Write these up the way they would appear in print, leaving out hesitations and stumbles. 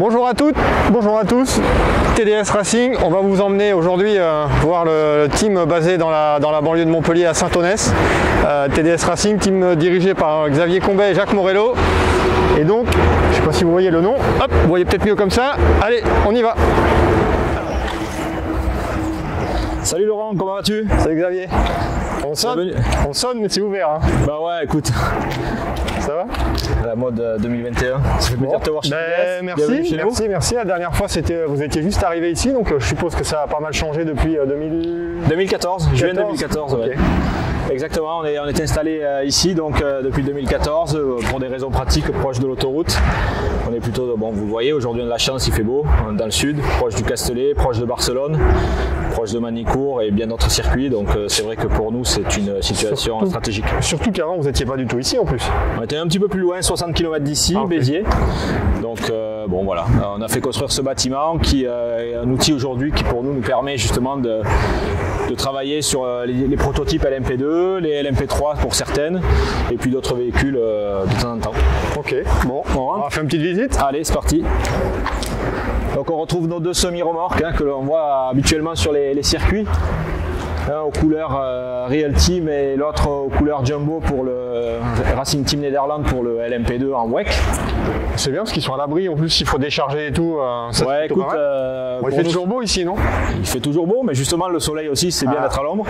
Bonjour à toutes, bonjour à tous, TDS Racing, on va vous emmener aujourd'hui voir le team basé dans la banlieue de Montpellier à Saint-Onès. TDS Racing, team dirigé par Xavier Combet et Jacques Morello. Et donc, je ne sais pas si vous voyez le nom, hop, vous voyez peut-être mieux comme ça, allez, on y va. Salut Laurent, comment vas-tu? Salut Xavier. On sonne mais c'est ouvert. Hein. Bah ouais, écoute. Ça va? La mode 2021, ça fait plaisir de te voir chez TDS. Merci. La dernière fois, vous étiez juste arrivé ici, donc je suppose que ça a pas mal changé depuis 2014, juin 2014. Okay. Ouais. Exactement, on est installé ici donc depuis 2014 pour des raisons pratiques proches de l'autoroute. On est plutôt, bon vous le voyez, aujourd'hui on a de la chance, il fait beau, on est dans le sud, proche du Castellet, proche de Barcelone, proche de Manicourt et bien d'autres circuits, donc c'est vrai que pour nous c'est une situation stratégique. Surtout qu'avant vous n'étiez pas du tout ici en plus. On était un petit peu plus loin, 60 km d'ici, Béziers. Donc bon voilà, on a fait construire ce bâtiment qui est un outil aujourd'hui qui pour nous permet justement de travailler sur les prototypes LMP2, les LMP3 pour certaines, et puis d'autres véhicules de temps en temps. Ok, bon, on va faire une petite visite. Allez, c'est parti. Donc on retrouve nos deux semi-remorques que l'on voit habituellement sur les circuits. Un aux couleurs Real Team et l'autre aux couleurs Jumbo pour le Racing Team Nederland pour le LMP2 en WEC. C'est bien parce qu'ils sont à l'abri, en plus il faut décharger et tout. Ça ouais, écoute, il fait toujours beau ici, non? Il fait toujours beau, mais justement le soleil aussi c'est bien d'être à l'ombre.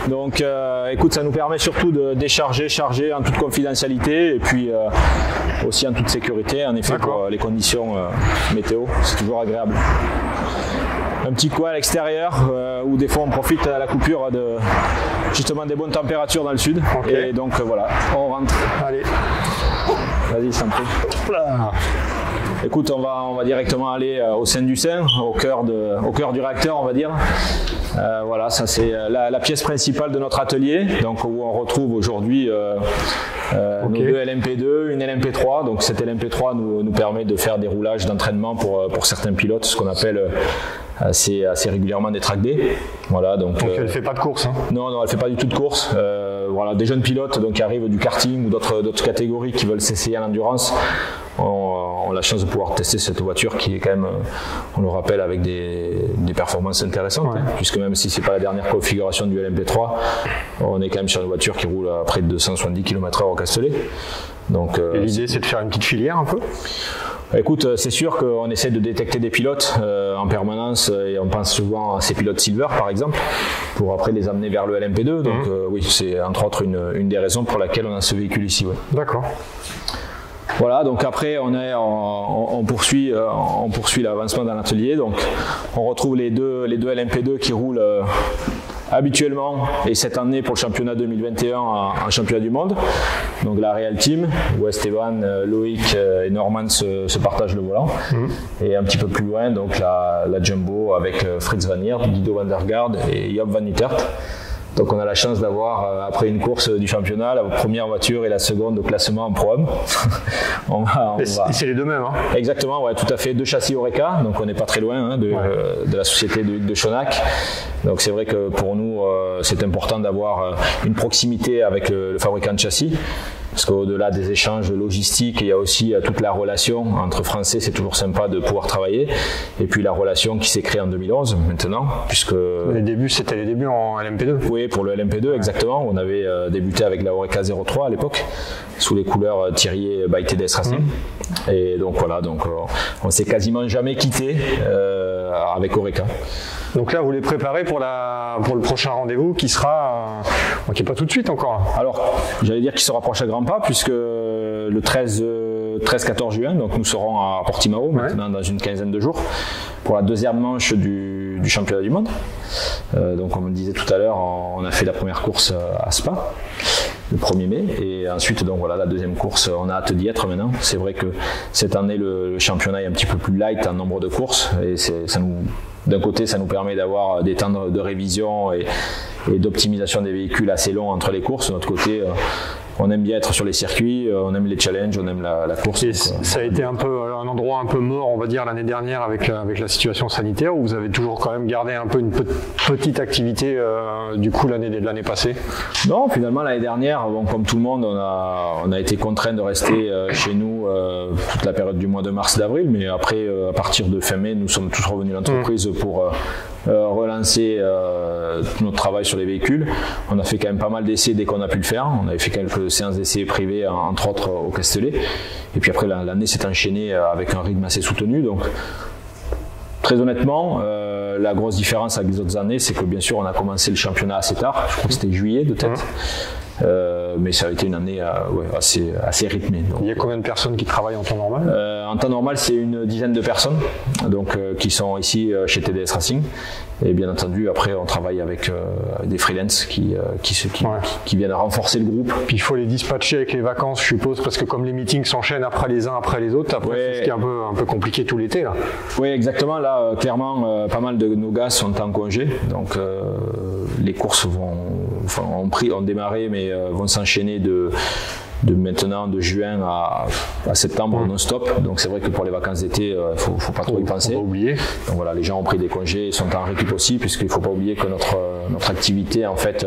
Donc écoute, ça nous permet surtout de décharger, charger en toute confidentialité et puis aussi en toute sécurité, en effet pour les conditions météo, c'est toujours agréable. Un petit coin à l'extérieur où des fois on profite à la coupure de justement des bonnes températures dans le sud. Et donc voilà, on rentre. Allez. Vas-y, je t'en prie. Écoute, on va directement aller au sein du sein, au cœur du réacteur, on va dire. Voilà, ça c'est la pièce principale de notre atelier, donc où on retrouve aujourd'hui nos deux LMP2, une LMP3. Donc cette LMP3 nous permet de faire des roulages d'entraînement pour certains pilotes, ce qu'on appelle assez régulièrement des track day. Voilà, donc elle ne fait pas de course. Hein. Non, elle ne fait pas du tout de course. Voilà, des jeunes pilotes donc, qui arrivent du karting ou d'autres catégories qui veulent s'essayer à l'endurance ont la chance de pouvoir tester cette voiture qui est quand même, on le rappelle, avec des performances intéressantes, puisque même si ce n'est pas la dernière configuration du LMP3, on est quand même sur une voiture qui roule à près de 270 km/h au Castellet. Donc, et l'idée c'est de faire une petite filière un peu? Écoute, c'est sûr qu'on essaie de détecter des pilotes en permanence et on pense souvent à ces pilotes Silver par exemple pour après les amener vers le LMP2. Donc oui, c'est entre autres une des raisons pour laquelle on a ce véhicule ici. Ouais. D'accord. Voilà, donc après on poursuit l'avancement dans l'atelier. Donc on retrouve les deux LMP2 qui roulent habituellement et cette année pour le championnat 2021 en championnat du monde. Donc la Real Team où Esteban, Loïc et Norman se partagent le volant. Et un petit peu plus loin donc la Jumbo avec Fritz Van Aert, Guido van der Garde et Job van Nittert. Donc on a la chance d'avoir, après une course du championnat, la première voiture et la seconde au classement en Pro-Am. C'est les deux mêmes, hein? Exactement, ouais, tout à fait. Deux châssis Oreca, donc on n'est pas très loin de la société de Schoenack. Donc c'est vrai que pour nous, c'est important d'avoir une proximité avec le fabricant de châssis. Parce qu'au-delà des échanges logistiques, il y a aussi toute la relation entre Français, c'est toujours sympa de pouvoir travailler. Et puis la relation qui s'est créée en 2011 maintenant, puisque... C'était les débuts en LMP2. Oui, pour le LMP2, exactement. On avait débuté avec la Oreca 03 à l'époque, sous les couleurs Thierry by TDS Racing. Et donc voilà, on s'est quasiment jamais quitté avec Oreca. Donc là, vous les préparez pour le prochain rendez-vous qui sera, qui n'est pas tout de suite encore. Alors, j'allais dire qu'il se rapproche à grands pas puisque le 13-14 juin, donc nous serons à Portimao maintenant dans une quinzaine de jours pour la deuxième manche du championnat du monde. Donc comme on le disait tout à l'heure, on a fait la première course à Spa le 1er mai et ensuite donc voilà la deuxième course, on a hâte d'y être maintenant. C'est vrai que cette année le championnat est un petit peu plus light en nombre de courses et ça nous d'un côté, ça nous permet d'avoir des temps de révision et d'optimisation des véhicules assez longs entre les courses. De notre côté, on aime bien être sur les circuits, on aime les challenges, on aime la course. Et ça a été un endroit un peu mort, on va dire, l'année dernière avec la situation sanitaire, où vous avez toujours quand même gardé un peu une petite activité du coup l'année passée? Non, finalement l'année dernière, comme tout le monde, on a été contraint de rester chez nous toute la période du mois de mars, d'avril, mais après, à partir de fin mai, nous sommes tous revenus à l'entreprise pour relancer notre travail sur les véhicules. On a fait quand même pas mal d'essais dès qu'on a pu le faire. On avait fait quelques séances d'essais privées, entre autres au Castellet. Et puis après, l'année s'est enchaînée avec un rythme assez soutenu. Donc, très honnêtement, la grosse différence avec les autres années, c'est que bien sûr, on a commencé le championnat assez tard. Je crois que c'était juillet de tête. Mais ça a été une année assez rythmée. Donc, il y a combien de personnes qui travaillent en temps normal? En temps normal, c'est une dizaine de personnes qui sont ici chez TDS Racing. Et bien entendu, après, on travaille avec des freelances qui viennent renforcer le groupe. Puis il faut les dispatcher avec les vacances, je suppose, parce que comme les meetings s'enchaînent les uns après les autres, après, c'est ce qui est un peu compliqué tout l'été, là. Oui, exactement. Là, clairement, pas mal de nos gars sont en congé. Donc, les courses ont démarré, mais vont s'enchaîner de maintenant de juin à septembre non-stop. Donc c'est vrai que pour les vacances d'été, il faut pas trop y penser. Faut pas oublier. Donc voilà, les gens ont pris des congés, ils sont en récup aussi, puisqu'il faut pas oublier que notre activité en fait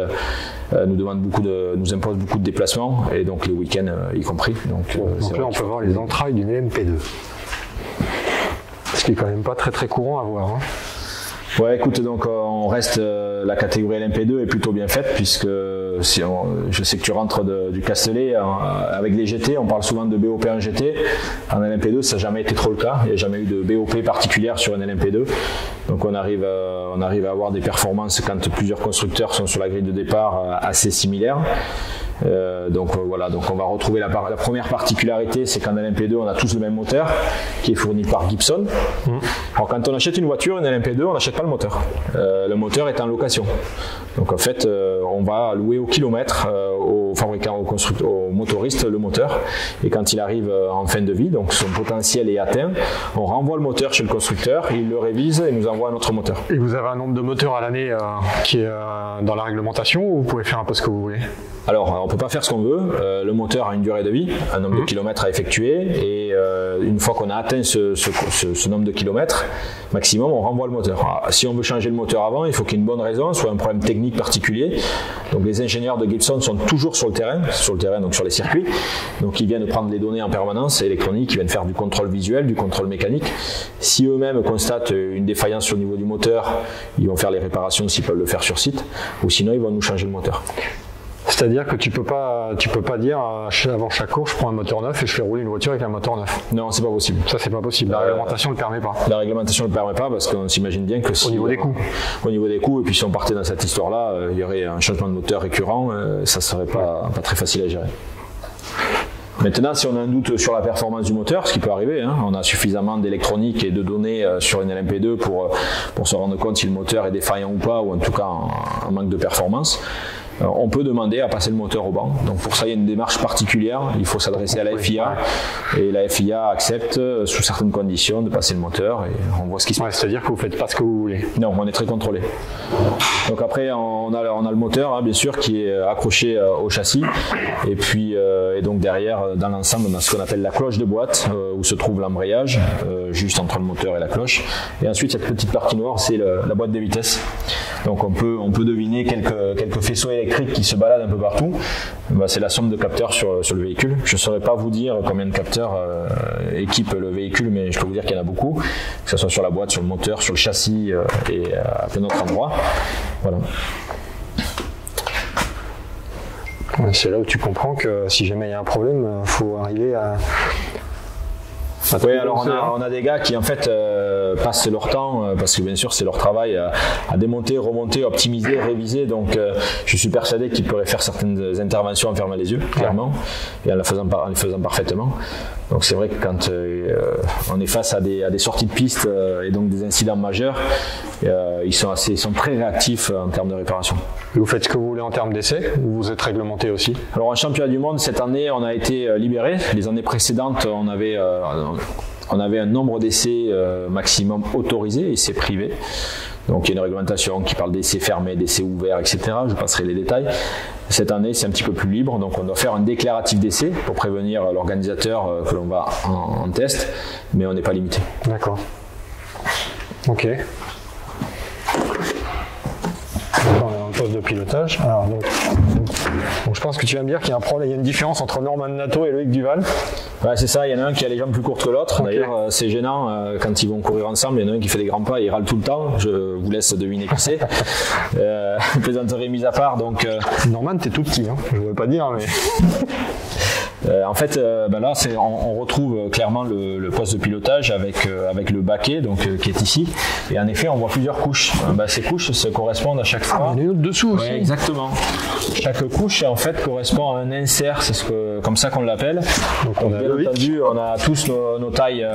nous impose beaucoup de déplacements, et donc les week-ends y compris. Donc là on peut voir les entrailles d'une LMP2. Ce qui est quand même pas très très courant à voir. Hein. Ouais, écoute, donc on reste, la catégorie LMP2 est plutôt bien faite, puisque je sais que tu rentres du Castellet avec les GT, on parle souvent de BOP en GT. En LMP2, ça n'a jamais été trop le cas, il n'y a jamais eu de BOP particulière sur une LMP2. Donc on arrive à avoir des performances quand plusieurs constructeurs sont sur la grille de départ assez similaires. Donc on va retrouver la première particularité, c'est qu'en LMP2 on a tous le même moteur qui est fourni par Gibson. Alors quand on achète une voiture, une LMP2, on n'achète pas le moteur. Le moteur est en location. Donc en fait on va louer au kilomètre au fabricant, au motoriste le moteur, et quand il arrive en fin de vie, donc son potentiel est atteint, on renvoie le moteur chez le constructeur, il le révise et nous envoie un autre moteur. Et vous avez un nombre de moteurs à l'année qui est dans la réglementation, ou vous pouvez faire un peu ce que vous voulez? Alors, on ne peut pas faire ce qu'on veut. Le moteur a une durée de vie, un nombre de kilomètres à effectuer, et une fois qu'on a atteint ce nombre de kilomètres maximum, on renvoie le moteur. Alors, si on veut changer le moteur avant, il faut qu'il y ait une bonne raison, soit un problème technique particulier. Donc les ingénieurs de Gibson sont toujours sur le terrain, donc sur les circuits. Donc ils viennent prendre les données en permanence électroniques, ils viennent faire du contrôle visuel, du contrôle mécanique. Si eux-mêmes constatent une défaillance au niveau du moteur, ils vont faire les réparations s'ils peuvent le faire sur site, ou sinon ils vont nous changer le moteur. C'est-à-dire que tu peux pas dire avant chaque course, je prends un moteur neuf et je fais rouler une voiture avec un moteur neuf. Non, c'est pas possible. Ça, c'est pas possible. La réglementation ne le permet pas. La réglementation ne le permet pas, parce qu'on s'imagine bien que au niveau des coûts. Au niveau des coûts, et puis si on partait dans cette histoire-là, il y aurait un changement de moteur récurrent, ça serait pas très facile à gérer. Maintenant, si on a un doute sur la performance du moteur, ce qui peut arriver, hein, on a suffisamment d'électronique et de données sur une LMP2 pour se rendre compte si le moteur est défaillant ou pas, ou en tout cas en manque de performance. On peut demander à passer le moteur au banc. Donc pour ça, il y a une démarche particulière. Il faut s'adresser à la FIA, et la FIA accepte sous certaines conditions de passer le moteur, et on voit ce qui se passe. C'est-à-dire que vous ne faites pas ce que vous voulez? Non, on est très contrôlé. Donc après, on a le moteur, hein, bien sûr, qui est accroché au châssis, et puis et donc derrière, dans l'ensemble, on a ce qu'on appelle la cloche de boîte, où se trouve l'embrayage, juste entre le moteur et la cloche. Et ensuite, cette petite partie noire, c'est la boîte des vitesses. Donc on peut deviner quelques faisceaux électriques qui se baladent un peu partout. C'est la somme de capteurs sur le véhicule. Je ne saurais pas vous dire combien de capteurs équipent le véhicule, mais je peux vous dire qu'il y en a beaucoup, que ce soit sur la boîte, sur le moteur, sur le châssis et à plein d'autres endroits. Voilà. C'est là où tu comprends que si jamais il y a un problème, il faut arriver à... Oui, alors on a des gars qui en fait passent leur temps, parce que bien sûr c'est leur travail, à démonter, remonter, optimiser, réviser. Donc je suis persuadé qu'ils pourraient faire certaines interventions en fermant les yeux, clairement, et en les faisant parfaitement. Donc c'est vrai que quand on est face à des sorties de piste et donc des incidents majeurs, ils sont très réactifs en termes de réparation. Et vous faites ce que vous voulez en termes d'essais, ou vous êtes réglementé aussi? Alors en championnat du monde, cette année on a été libéré. Les années précédentes, on avait on avait un nombre d'essais maximum autorisé, essais privés. Donc il y a une réglementation qui parle d'essais fermés, d'essais ouverts, etc. Je passerai les détails. Cette année, c'est un petit peu plus libre, donc on doit faire un déclaratif d'essai pour prévenir l'organisateur que l'on va en test, mais on n'est pas limité. D'accord. Ok. On est en poste de pilotage. Alors, donc, je pense que tu vas me dire qu'il y a un problème, il y a une différence entre Norman Nato et Loïc Duval. Ouais, c'est ça, il y en a un qui a les jambes plus courtes que l'autre. Okay. D'ailleurs, c'est gênant quand ils vont courir ensemble. Il y en a un qui fait des grands pas et il râle tout le temps. Je vous laisse deviner qui c'est. Plaisanterie mise à part. Donc, Norman, t'es tout petit, hein. Je ne veux pas dire, mais. En fait, là, on retrouve clairement le poste de pilotage avec le baquet, donc qui est ici. Et en effet, on voit plusieurs couches. Ces couches se correspondent à chaque fois. Il y en a une autre dessous aussi. Ouais, exactement. Chaque couche, en fait, correspond à un insert. C'est comme ça qu'on l'appelle. Donc, bien entendu, on a tous nos tailles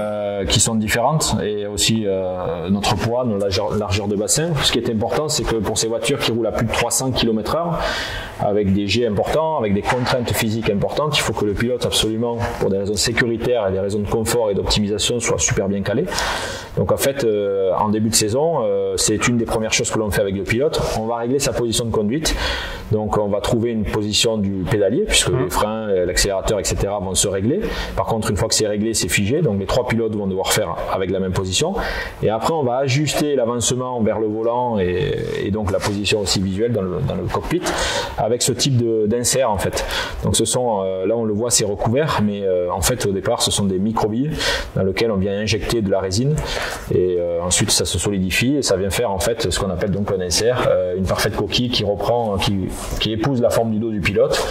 qui sont différentes et aussi notre poids, nos largeurs de bassin. Ce qui est important, c'est que pour ces voitures qui roulent à plus de 300 km/h, avec des jets importants, avec des contraintes physiques importantes, il faut que le pilote absolument, pour des raisons sécuritaires et des raisons de confort et d'optimisation, soit super bien calé. Donc en fait, en début de saison, c'est une des premières choses que l'on fait avec le pilote. On va régler sa position de conduite. Donc on va trouver une position du pédalier, puisque les freins, l'accélérateur, etc. vont se régler. Par contre, une fois que c'est réglé, c'est figé. Donc les trois pilotes vont devoir faire avec la même position. Et après, on va ajuster l'avancement vers le volant et donc la position aussi visuelle dans le cockpit avec ce type d'insert en fait. Donc ce sont, là on le voit, c'est recouvert, mais en fait au départ ce sont des microbilles dans lesquelles on vient injecter de la résine et ensuite ça se solidifie et ça vient faire en fait ce qu'on appelle donc un insert, une parfaite coquille qui reprend, qui épouse la forme du dos du pilote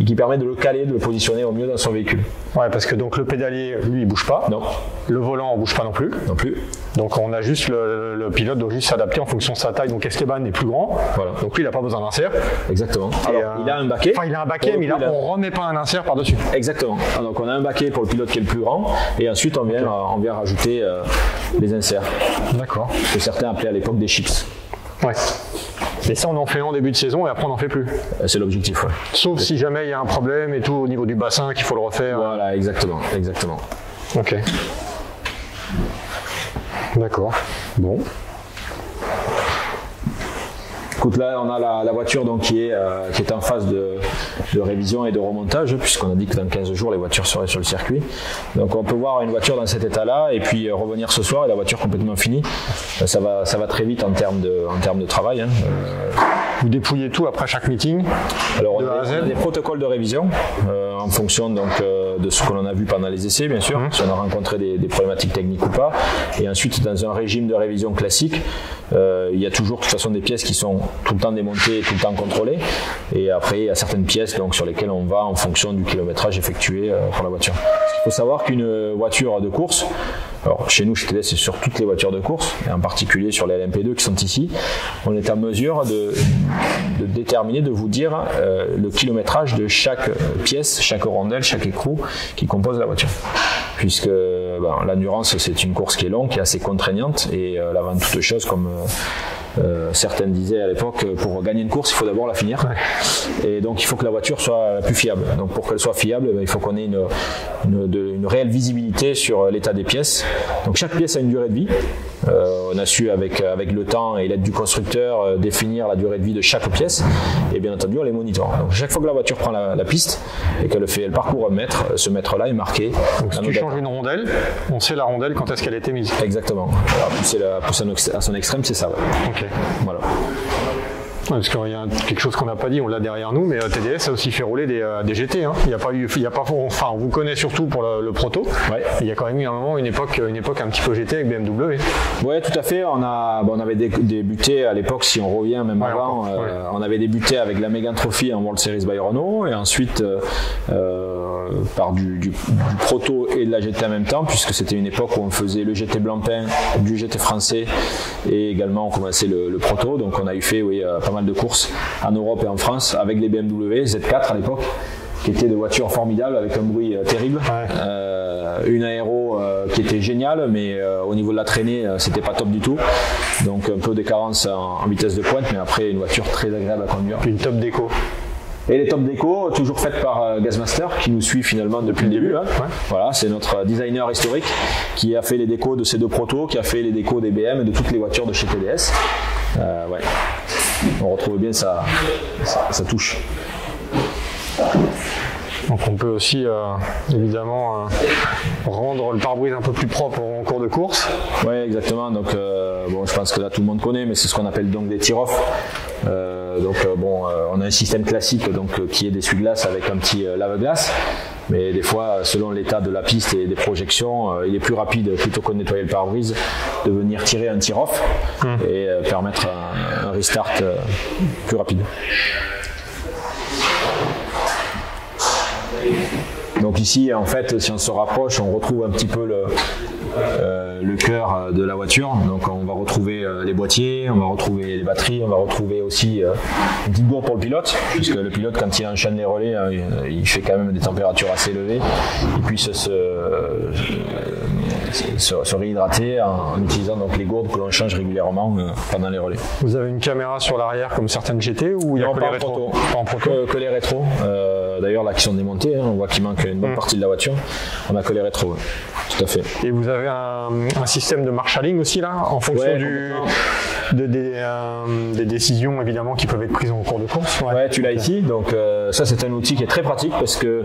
et qui permet de le caler, de le positionner au mieux dans son véhicule. Ouais, parce que donc le pédalier, lui, il bouge pas. Non. Le volant, on bouge pas non plus. Non plus. Donc on a juste le pilote doit juste s'adapter en fonction de sa taille. Donc Esteban est plus grand. Voilà. Donc lui, il n'a pas besoin d'insert. Exactement. Alors, il a un baquet. Enfin, il a un baquet, mais on remet pas un insert par-dessus. Exactement. Donc on a un baquet pour le pilote qui est le plus grand, et ensuite on vient rajouter les inserts. D'accord. Que certains appelaient à l'époque des chips. Ouais. Et ça, on en fait en début de saison et après on n'en fait plus. C'est l'objectif, ouais. Sauf si jamais il y a un problème et tout au niveau du bassin qu'il faut le refaire. Voilà, exactement. Ok. D'accord. Bon. Écoute, là, on a la voiture donc, qui est en phase de révision et de remontage, puisqu'on a dit que dans 15 jours, les voitures seraient sur le circuit. Donc, on peut voir une voiture dans cet état-là et puis revenir ce soir et la voiture complètement finie. Ça va très vite en termes de travail. Hein. Vous dépouillez tout après chaque meeting. Alors, on a des protocoles de révision en fonction donc, de ce que l'on a vu pendant les essais, bien sûr, si on a rencontré des problématiques techniques ou pas. Et ensuite, dans un régime de révision classique, il y a toujours de toute façon des pièces qui sont tout le temps démontées et tout le temps contrôlées. Et après, il y a certaines pièces donc, sur lesquelles on va en fonction du kilométrage effectué pour la voiture. Il faut savoir qu'une voiture de course, alors chez nous, chez TDS, c'est sur toutes les voitures de course, et en particulier sur les LMP2 qui sont ici, on est en mesure de déterminer, de vous dire le kilométrage de chaque pièce, chaque rondelle, chaque écrou qui compose la voiture. Puisque l'endurance, c'est une course qui est longue, qui est assez contraignante, et avant toute chose, comme certains disaient à l'époque, pour gagner une course, il faut d'abord la finir. Ouais. Et donc, il faut que la voiture soit la plus fiable. Donc, pour qu'elle soit fiable, il faut qu'on ait une réelle visibilité sur l'état des pièces. Donc, chaque pièce a une durée de vie. On a su, avec le temps et l'aide du constructeur, définir la durée de vie de chaque pièce. Et bien entendu, on les monitore. Donc, chaque fois que la voiture prend la piste et qu'elle parcourt un mètre, ce mètre-là est marqué. Donc, si tu changes une rondelle, on sait la rondelle quand est-ce qu'elle a été mise. Exactement. Alors, pousser à son extrême, c'est ça. Ouais. Ok. Voilà. Parce qu'il y a quelque chose qu'on n'a pas dit, on l'a derrière nous, mais TDS a aussi fait rouler des GT. Hein. Enfin, on vous connaît surtout pour le proto. Ouais. Il y a quand même eu un moment, une époque un petit peu GT avec BMW. Oui, tout à fait. On avait débuté à l'époque, si on revient même avant, on avait débuté avec la Megane Trophy en World Series by Renault, et ensuite par du proto et de la GT en même temps, puisque c'était une époque où on faisait le GT Blancpain, du GT français, et également on commençait le proto. Donc on a eu fait pas mal de courses en Europe et en France avec les BMW Z4 à l'époque, qui étaient des voitures formidables avec un bruit terrible, une aéro qui était géniale, mais au niveau de la traînée c'était pas top du tout, donc un peu des carences en vitesse de pointe, mais après une voiture très agréable à conduire. Puis une top déco. Et les top déco, toujours faites par Gazmaster, qui nous suit finalement depuis le début. Hein. Ouais. Voilà, c'est notre designer historique qui a fait les décos de ces deux protos, qui a fait les décos des BM et de toutes les voitures de chez TDS. Ouais. On retrouve bien sa touche. Donc on peut aussi évidemment rendre le pare-brise un peu plus propre en cours de course. Oui, exactement. Donc bon, je pense que là tout le monde connaît, mais c'est ce qu'on appelle donc des tear-off. On a un système classique donc qui est d'essuie-glace avec un petit lave-glace. Mais des fois, selon l'état de la piste et des projections, il est plus rapide, plutôt que de nettoyer le pare-brise, de venir tirer un tear-off et permettre un restart plus rapide. Donc ici, en fait, si on se rapproche, on retrouve un petit peu le cœur de la voiture. Donc on va retrouver les boîtiers, on va retrouver les batteries, on va retrouver aussi une petite gourde pour le pilote, puisque le pilote, quand il enchaîne les relais, il fait quand même des températures assez élevées. Il puisse se réhydrater en utilisant donc les gourdes que l'on change régulièrement pendant les relais. Vous avez une caméra sur l'arrière comme certaines GT ou il y a que les rétros? Pas en proto. Que les rétros. D'ailleurs là qui sont démontés, hein, on voit qu'il manque une bonne partie de la voiture. On a que les rétros. Tout à fait. Et vous avez un système de marshalling aussi là, en fonction des décisions évidemment qui peuvent être prises en cours de course. Ouais, tu l'as ici. Donc ça c'est un outil qui est très pratique parce que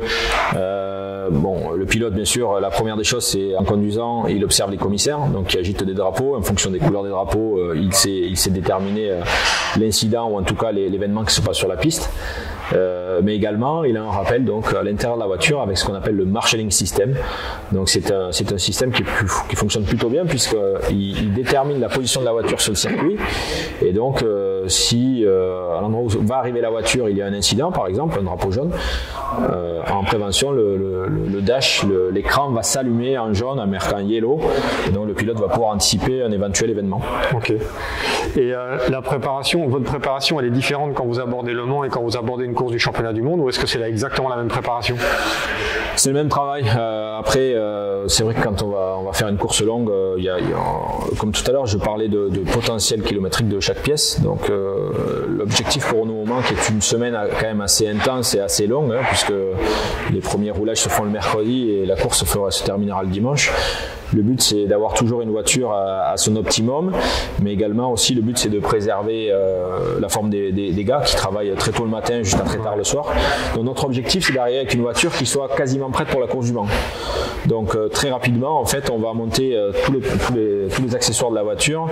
le pilote bien sûr, la première des choses c'est en conduisant, il observe les commissaires, donc il agite des drapeaux. En fonction des couleurs des drapeaux, il sait déterminer l'incident ou en tout cas l'événement qui se passe sur la piste. Mais également il a un rappel donc à l'intérieur de la voiture avec ce qu'on appelle le marshalling system. Donc c'est un système qui fonctionne plutôt bien puisqu'il détermine la position de la voiture sur le circuit et donc si à l'endroit où va arriver la voiture il y a un incident par exemple, un drapeau jaune, en prévention le dash, l'écran va s'allumer en jaune, en marquant yellow et donc le pilote va pouvoir anticiper un éventuel événement. Ok. Et votre préparation elle est différente quand vous abordez Le Mans et quand vous abordez une course du championnat du monde ou est-ce que c'est exactement la même préparation? C'est le même travail. Après, c'est vrai que quand on va faire une course longue, comme tout à l'heure, je parlais de potentiel kilométrique de chaque pièce. Donc, l'objectif pour nous au Mans, qui est une semaine quand même assez intense et assez longue, hein, puisque les premiers roulages se font le mercredi et la course se terminera le dimanche. Le but c'est d'avoir toujours une voiture à son optimum, mais également aussi le but c'est de préserver la forme des gars qui travaillent très tôt le matin jusqu'à très tard le soir. Donc notre objectif c'est d'arriver avec une voiture qui soit quasiment prête pour la course du Mans. Donc très rapidement en fait on va monter tous les accessoires de la voiture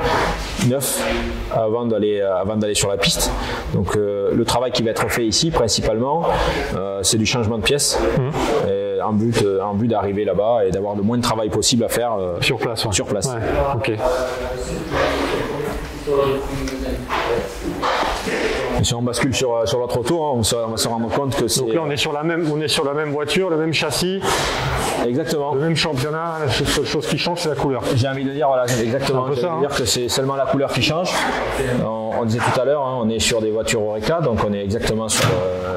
neufs avant d'aller sur la piste. Donc le travail qui va être fait ici principalement c'est du changement de pièces. En but d'arriver là-bas et d'avoir le moins de travail possible à faire sur place. Ouais. Sur place. Ouais. Ok. Et si on bascule sur l'autre auto, hein, on va se rendre compte que c'est. Donc là on est sur la même voiture, le même châssis. Exactement. Le même championnat, la seule chose qui change c'est la couleur. J'ai envie de dire voilà exactement. J'ai envie de dire que c'est seulement la couleur qui change. On disait tout à l'heure, hein, on est sur des voitures Oreca, donc on est exactement sur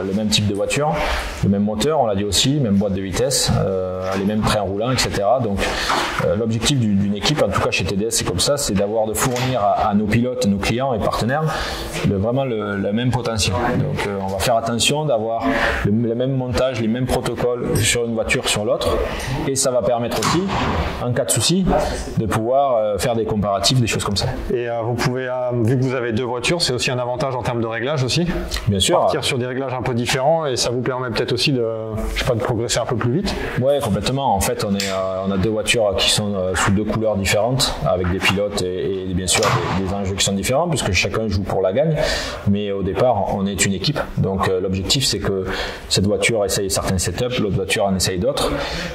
le même type de voiture, le même moteur, on l'a dit aussi, même boîte de vitesse, les mêmes trains roulants, etc. Donc l'objectif d'une équipe, en tout cas chez TDS c'est comme ça, c'est d'avoir de fournir à nos pilotes, nos clients et partenaires vraiment le même potentiel. Donc on va faire attention d'avoir le même montage, les mêmes protocoles sur une voiture sur l'autre et ça va permettre aussi, en cas de souci, de pouvoir faire des comparatifs, des choses comme ça. Et vous pouvez, vu que vous avez deux voitures, c'est aussi un avantage en termes de réglage aussi. Bien sûr. Partir sur des réglages un peu différents et ça vous permet peut-être aussi de progresser un peu plus vite. Ouais, complètement. En fait, on a deux voitures qui sont sous deux couleurs différentes, avec des pilotes et bien sûr des enjeux qui sont différents, puisque chacun joue pour la gagne. Mais au départ, on est une équipe. Donc l'objectif, c'est que cette voiture essaye certains setups, l'autre voiture en essaye d'autres.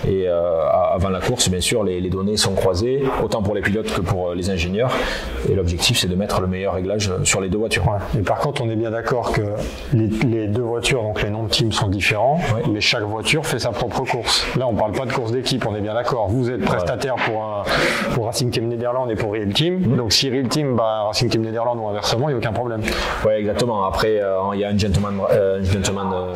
Et avant la course, bien sûr, les données sont croisées, autant pour les pilotes que pour les ingénieurs. Et l'objectif, c'est de mettre le meilleur réglage sur les deux voitures. Ouais. Et par contre, on est bien d'accord que les deux voitures, donc les noms de team sont différents, mais chaque voiture fait sa propre course. Là, on ne parle pas de course d'équipe, on est bien d'accord. Vous êtes prestataire pour Racing Team Nederland et pour Real Team. Donc si Real Team bat Racing Team Nederland ou inversement, il n'y a aucun problème. Oui, exactement. Après, il y a un gentleman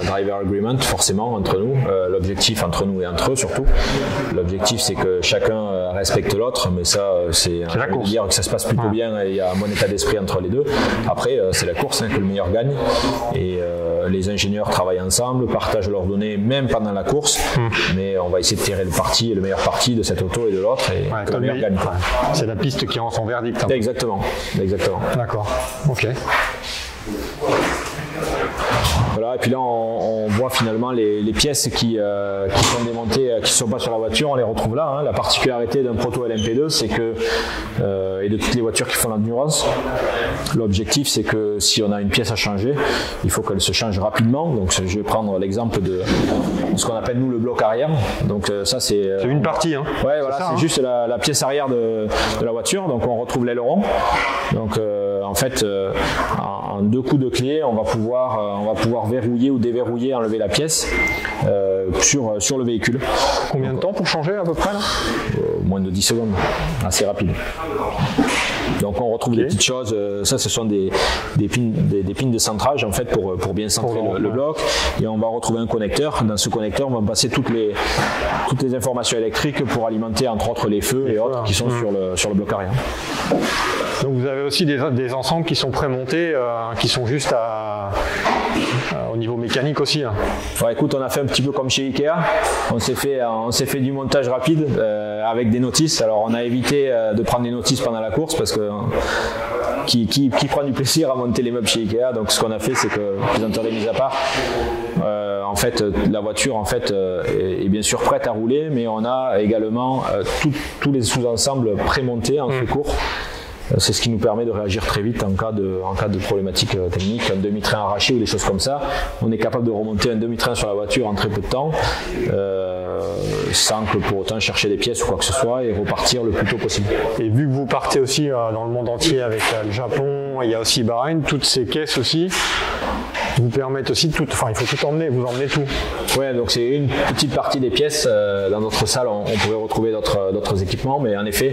driver agreement forcément entre nous. L'objectif entre nous et entre eux surtout, tout. L'objectif, c'est que chacun respecte l'autre, mais ça, c'est dire que ça se passe plutôt bien et il y a un bon état d'esprit entre les deux. Après, c'est la course, que le meilleur gagne. Et les ingénieurs travaillent ensemble, partagent leurs données, même pendant la course. Mais on va essayer de tirer le meilleur parti de cette auto et de l'autre et que le meilleur gagne. C'est la piste qui rend son verdict. Exactement. D'accord. Ok. Voilà, et puis là on voit finalement les pièces qui sont démontées, qui ne sont pas sur la voiture, on les retrouve là. La particularité d'un proto LMP2, c'est que, et de toutes les voitures qui font l'endurance, l'objectif c'est que si on a une pièce à changer, il faut qu'elle se change rapidement. Donc je vais prendre l'exemple de ce qu'on appelle nous le bloc arrière. Donc ça c'est une partie. Ouais, voilà, c'est juste la pièce arrière de la voiture. Donc on retrouve l'aileron. Donc en fait, en 2 coups de clé, on va pouvoir verrouiller ou déverrouiller, enlever la pièce sur le véhicule. Combien de temps pour changer à peu près là? Moins de 10 secondes, assez rapide. Donc on retrouve des petites choses, ça ce sont des pins de centrage en fait pour bien centrer le bloc, et on va retrouver un connecteur. Dans ce connecteur on va passer toutes les informations électriques pour alimenter entre autres les feux et autres qui sont sur le bloc arrière. Donc vous avez aussi des ensembles qui sont prémontés, qui sont juste au niveau mécanique aussi. Ouais, écoute, on a fait un petit peu comme chez Ikea, on s'est fait du montage rapide avec des notices. Alors on a évité de prendre des notices pendant la course parce que qui prend du plaisir à monter les meubles chez Ikea. Donc ce qu'on a fait, c'est que, plaisanterie mise à part, en fait la voiture en fait est bien sûr prête à rouler, mais on a également tous les sous-ensembles prémontés en secours. C'est ce qui nous permet de réagir très vite en cas de problématique technique, un demi-train arraché ou des choses comme ça. On est capable de remonter un demi-train sur la voiture en très peu de temps, sans que pour autant chercher des pièces ou quoi que ce soit, et repartir le plus tôt possible. Et vu que vous partez aussi dans le monde entier avec le Japon, il y a aussi Bahreïn, toutes ces caisses aussi vous permettent aussi de tout, enfin il faut tout emmener, vous emmenez tout. Ouais, donc c'est une petite partie des pièces. Dans notre salle, on pourrait retrouver d'autres équipements, mais en effet,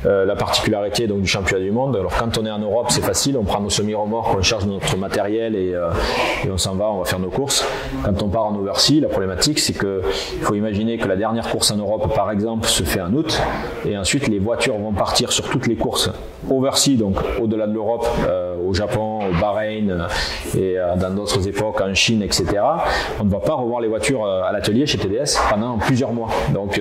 la particularité donc, du championnat du monde, alors quand on est en Europe c'est facile, on prend nos semi-remorques, on charge notre matériel et on s'en va, on va faire nos courses. Quand on part en overseas, la problématique c'est qu'il faut imaginer que la dernière course en Europe par exemple se fait en août, et ensuite les voitures vont partir sur toutes les courses overseas, donc au-delà de l'Europe, au Japon, au Bahreïn et dans d'autres époques en Chine, etc. On ne va pas revoir les voitures à l'atelier chez TDS pendant plusieurs mois. Donc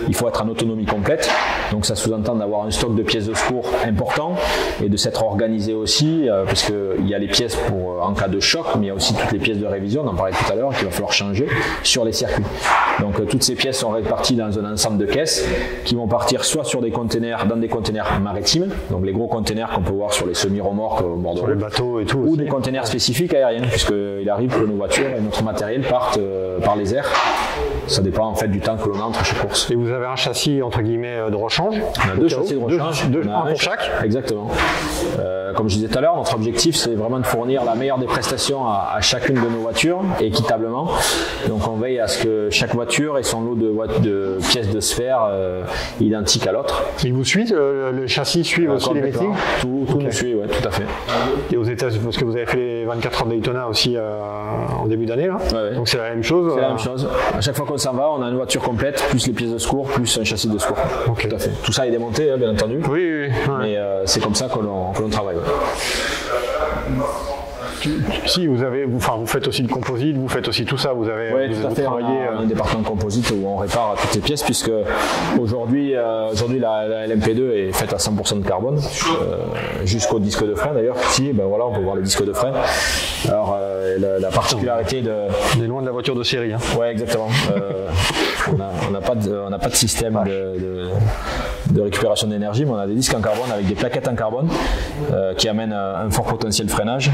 il faut être en autonomie complète. Donc ça sous-entend d'avoir un stock de pièces de secours important et de s'être organisé aussi, parce qu'il y a les pièces en cas de choc, mais il y a aussi toutes les pièces de révision, on en parlait tout à l'heure, qu'il va falloir changer sur les circuits. Donc toutes ces pièces sont réparties dans un ensemble de caisses qui vont partir soit sur des containers, dans des containers maritimes, donc les gros containers qu'on peut voir sur les semi-remorques au bord de sur les bateaux et tout, ou aussi. Des containers spécifiques aériens, puisqu'il arrive que nos voitures et notre matériel partent par les airs. Ça dépend en fait du temps que l'on entre chaque course. Et vous avez un châssis entre guillemets de rechange? On a 2 châssis de rechange, un pour chaque. Exactement. Comme je disais tout à l'heure, notre objectif c'est vraiment de fournir la meilleure des prestations à chacune de nos voitures, équitablement. Donc on veille à ce que chaque voiture ait son lot de pièces de sphères identiques à l'autre. Il vous suit, le châssis suit aussi les meetings? Tout nous suit, ouais, tout à fait. Et aux États-Unis, parce que vous avez fait les 24 heures de Daytona aussi en début d'année là. Ouais. Donc c'est la même chose. C'est la même chose. À chaque fois qu'on s'en va, on a une voiture complète, plus les pièces de secours, plus un châssis de secours. Okay. Tout à fait. Tout ça est démonté, bien entendu. Oui. Mais c'est comme ça que l'on travaille. Ouais. Si vous faites aussi le composite, vous faites aussi tout ça, vous travaillez. On a un département de composite où on répare toutes les pièces, puisque aujourd'hui la LMP2 est faite à 100% de carbone, jusqu'au disque de frein d'ailleurs. Ici, on peut voir le disque de frein. Alors la particularité On est loin de la voiture de série. Hein. Ouais, exactement. On n'a pas de système de récupération d'énergie, mais on a des disques en carbone avec des plaquettes en carbone qui amènent un fort potentiel de freinage,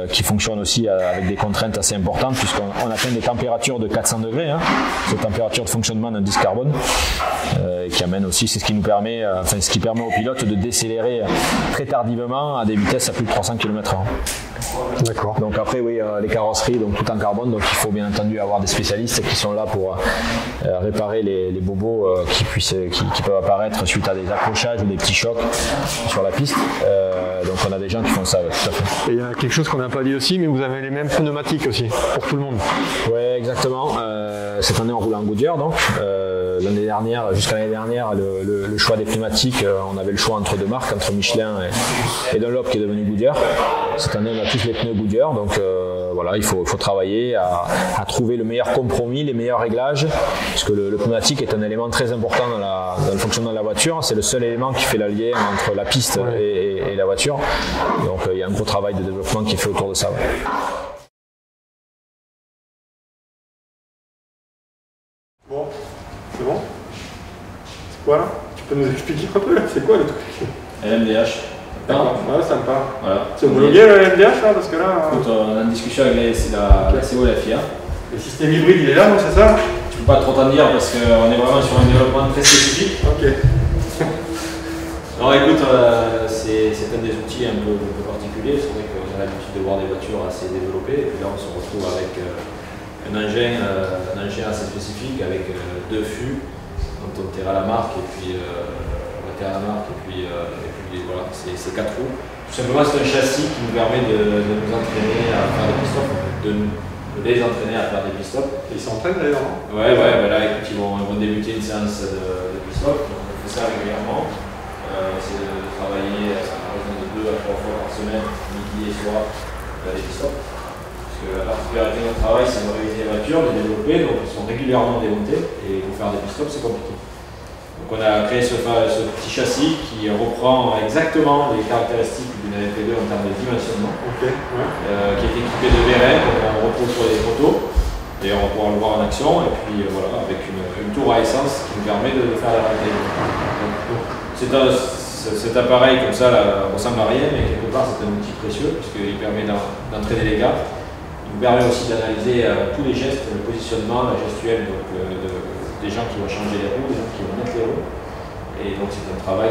qui fonctionne aussi avec des contraintes assez importantes, puisqu'on atteint des températures de 400 degrés, cette température de fonctionnement d'un disque carbone, qui amène aussi, c'est ce qui nous permet, ce qui permet au pilote de décélérer très tardivement à des vitesses à plus de 300 km/h. D'accord. Donc après, oui, les carrosseries, donc tout en carbone, donc il faut bien entendu avoir des spécialistes qui sont là pour réparer les bobos qui peuvent apparaître suite à des accrochages ou des petits chocs sur la piste. Donc on a des gens qui font ça, ouais, tout à fait. Et il y a quelque chose qu'on n'a pas dit aussi, mais vous avez les mêmes pneumatiques aussi, pour tout le monde. Oui, exactement. Cette année on roule en Goodyear, donc l'année dernière, jusqu'à l'année dernière, le choix des pneumatiques, on avait le choix entre deux marques, entre Michelin et Dunlop qui est devenu Goodyear. Cette année on a tous les pneus Goodyear, donc voilà, il faut travailler à trouver le meilleur compromis, les meilleurs réglages, puisque le pneumatique est un élément très important dans le fonctionnement de la voiture. C'est le seul élément qui fait le lien entre la piste et la voiture. Donc il y a un gros travail de développement qui est fait autour de ça. Ouais. Bon, c'est bon? C'est quoi là? Tu peux nous expliquer un peu là? C'est quoi le truc? LMDH. Ouais, ça me parle. Voilà. C'est homologué le LMDH là? Parce que là. Écoute, on a une discussion avec la CO et la FIA. Le système hybride il est là, non? C'est ça? Je peux pas trop t'en dire parce qu'on est vraiment sur un développement très spécifique. Ok. Alors écoute, c'est un des outils un peu particuliers. C'est vrai qu'on a l'habitude de voir des voitures assez développées. Et puis là, on se retrouve avec un engin assez spécifique avec deux fûts dont on terre à la marque et puis voilà, c'est 4 roues. Tout simplement, c'est un châssis qui nous permet de nous entraîner à faire des pit-stops, de les entraîner à faire des pit-stops. Et ils s'entraînent d'ailleurs, non? Ouais, là écoute, ils vont débuter une séance de pit-stop, donc on fait ça régulièrement. C'est de travailler à raison de 2 à 3 fois par semaine, midi et soir, des pit-stops. Parce que la particularité de notre travail, c'est de réaliser les voitures, de les développer, donc ils sont régulièrement démontés, et pour faire des pit-stops, c'est compliqué. Donc on a créé ce petit châssis qui reprend exactement les caractéristiques d'une LMP2 en termes de dimensionnement, qui est équipé de VRM, on repose sur les photos, et on va pouvoir le voir en action, et puis voilà, avec une tour à essence qui nous permet de faire la réalité. Cet appareil comme ça là, ressemble à rien, mais quelque part c'est un outil précieux, puisqu'il permet d'entraîner les gars. Il nous permet aussi d'analyser tous les gestes, le positionnement, la gestuelle, donc, des gens qui vont changer les roues, des gens qui vont mettre les roues. Et donc c'est un travail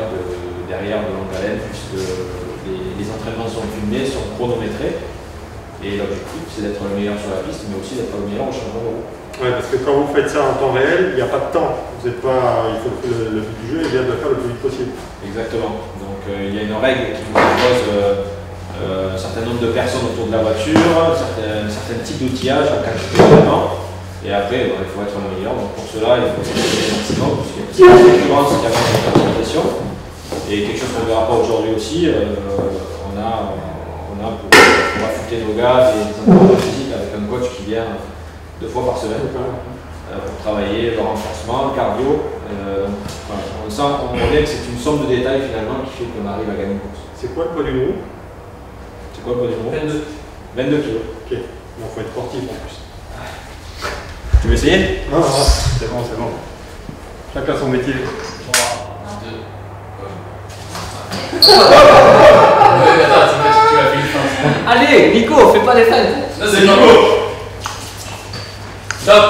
derrière de longue haleine, puisque les entraînements sont filmés, sont chronométrés. Et l'objectif c'est d'être le meilleur sur la piste, mais aussi d'être le meilleur au changement de roue. Ouais, parce que quand vous faites ça en temps réel, il n'y a pas de temps. Vous êtes pas, il faut le but du jeu est bien de le faire le plus vite possible. Exactement. Donc il y a une règle qui vous propose un certain nombre de personnes autour de la voiture, un certain type d'outillage à quantité d'éléments. Et après, il faut être le meilleur. Donc pour cela, il faut s'entraîner au maximum, parce qu'il y a une concurrence, il y a une concentration. Et quelque chose qu'on ne verra pas aujourd'hui aussi, on a pour affûter nos gars des entraînements physiques avec un coach qui vient 2 fois par semaine pour travailler le renforcement, le cardio. On voit bien que c'est une somme de détails finalement qui fait qu'on arrive à gagner une course. C'est quoi le poids d'une roue? C'est quoi le poids d'une roue? 22 kg. Ok, il faut être sportif en plus. Tu veux essayer? Non, c'est bon, c'est bon. Chacun son métier. 3, 2. Allez, Nico, fais pas des feintes. C'est Nico. Stop.